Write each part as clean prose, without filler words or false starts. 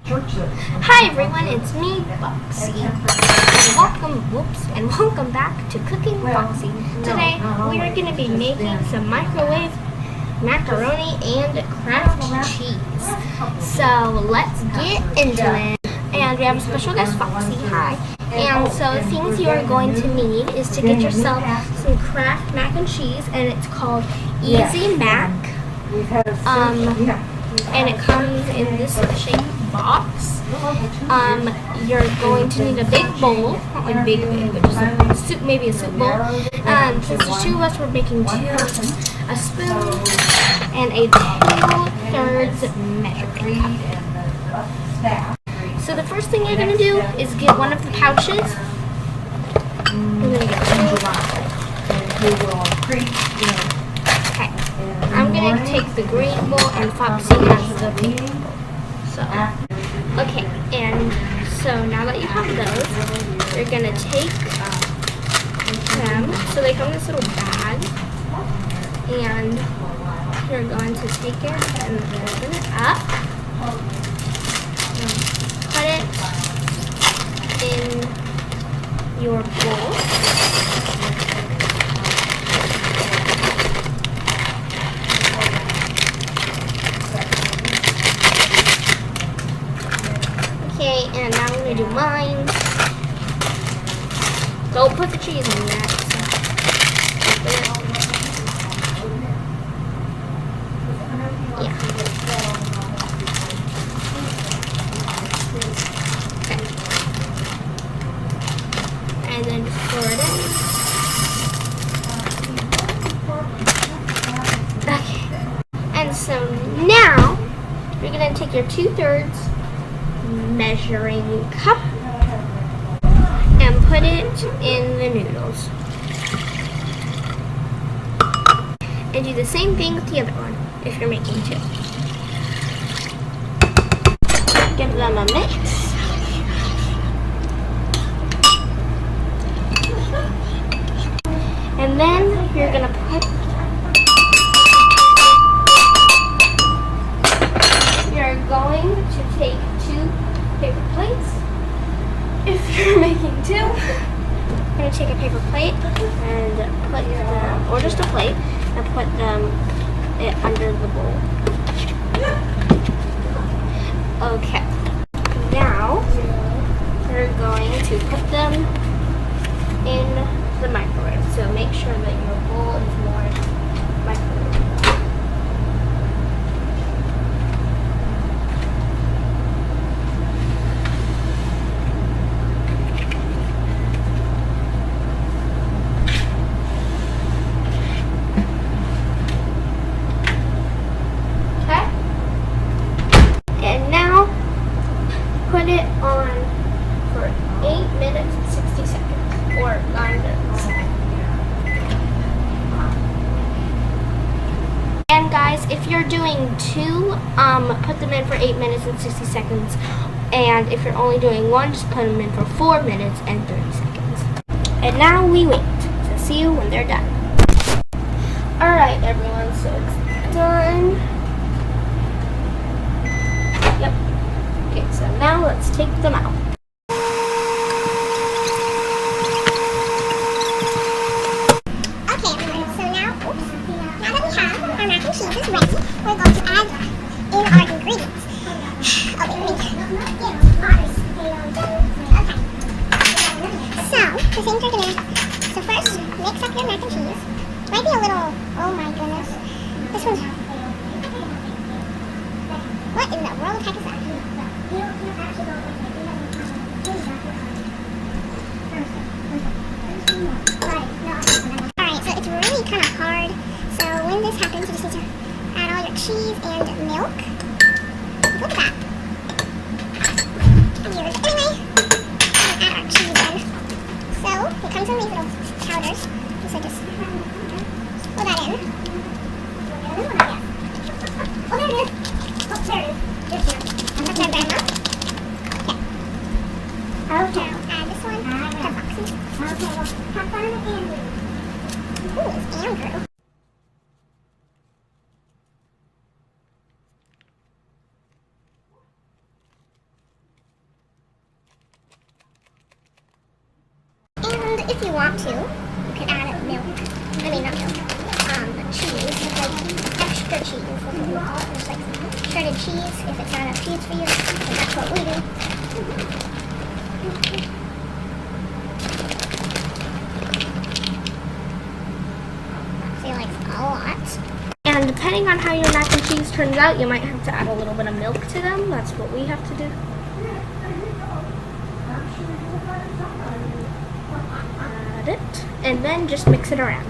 Hi everyone, it's me, Boxy, and welcome back to Cooking Boxy. Today we are going to be making some microwave macaroni and Kraft cheese. So let's get into it. And we have a special guest, Boxy. Hi. And so the things you are going to need is to get yourself some Kraft mac and cheese, and it's called Easy Mac. And it comes in this shape box. You're going to need a big bowl, not like big, but just a soup, maybe a soup bowl. Since the two of us were making two, a spoon and a 2/3 measuring cup. So the first thing you're going to do is get one of the pouches. Okay. I'm going to take the green bowl and Foxy has the pink bowl. So, okay, and so now that you have those, you're going to take them. So they come in this little bag, and you're going to take it and open it up. Put it in your bowl. Okay, and now I'm going to do mine. Don't put the cheese in yet. Yeah. Okay. And then just pour it in. Okay. And so now, you're going to take your 2/3 measuring cup and put it in the noodles. And do the same thing with the other one if you're making two. Give them a mix. And then you're going to take two paper plates. If you're making two, I'm going to take a paper plate and put them, or just a plate, and put it under the bowl. Okay. Now, we're going to put them in the microwave. So make sure that your bowl is more microwave. Put it on for 8 minutes and 60 seconds, or 9 minutes. And guys, if you're doing two, put them in for 8 minutes and 60 seconds. And if you're only doing one, just put them in for 4 minutes and 30 seconds. And now we wait to see you when they're done. Alright everyone, so it's done. Yep. Okay, so now let's take them out. Okay, everyone, so now that we have our mac and cheese is ready, we're going to add in our ingredients. Okay. So, the things we're going to, so first, mix up your mac and cheese. Might be a little, oh my goodness. This one's, what in the world heck is that? Alright, so it's really kind of hard. So when this happens, you just need to add all your cheese and milk. Look at that. Anyway, we're going to add our cheese in. So it comes in these little powders. So just put that in. Oh, there it is. Oh, there it is. That's our grandma. Okay. Now add this one to Boxy. Okay, well, have fun with Andrew. Ooh, it's Andrew. if you want to, you can add milk. I mean, not milk. Cheese, like extra cheese. That's what we call it. There's like shredded cheese. If it's not enough cheese for you, then that's what we do. Boxy likes a lot. And depending on how your mac and cheese turns out, you might have to add a little bit of milk to them. That's what we have to do. Add it, and then just mix it around.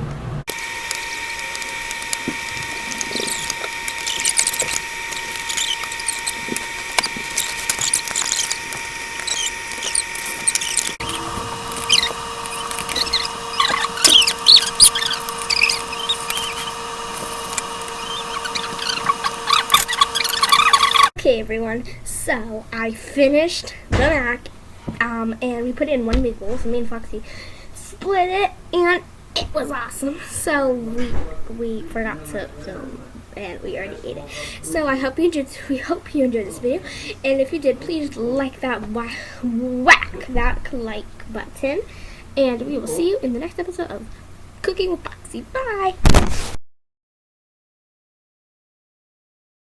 Okay everyone, so I finished the mac, and we put it in one big bowl, so me and Foxy split it, and it was awesome. So we forgot to film, and we already ate it. So we hope you enjoyed this video, and if you did, please whack that like button, and we will see you in the next episode of Cooking with Boxy. Bye!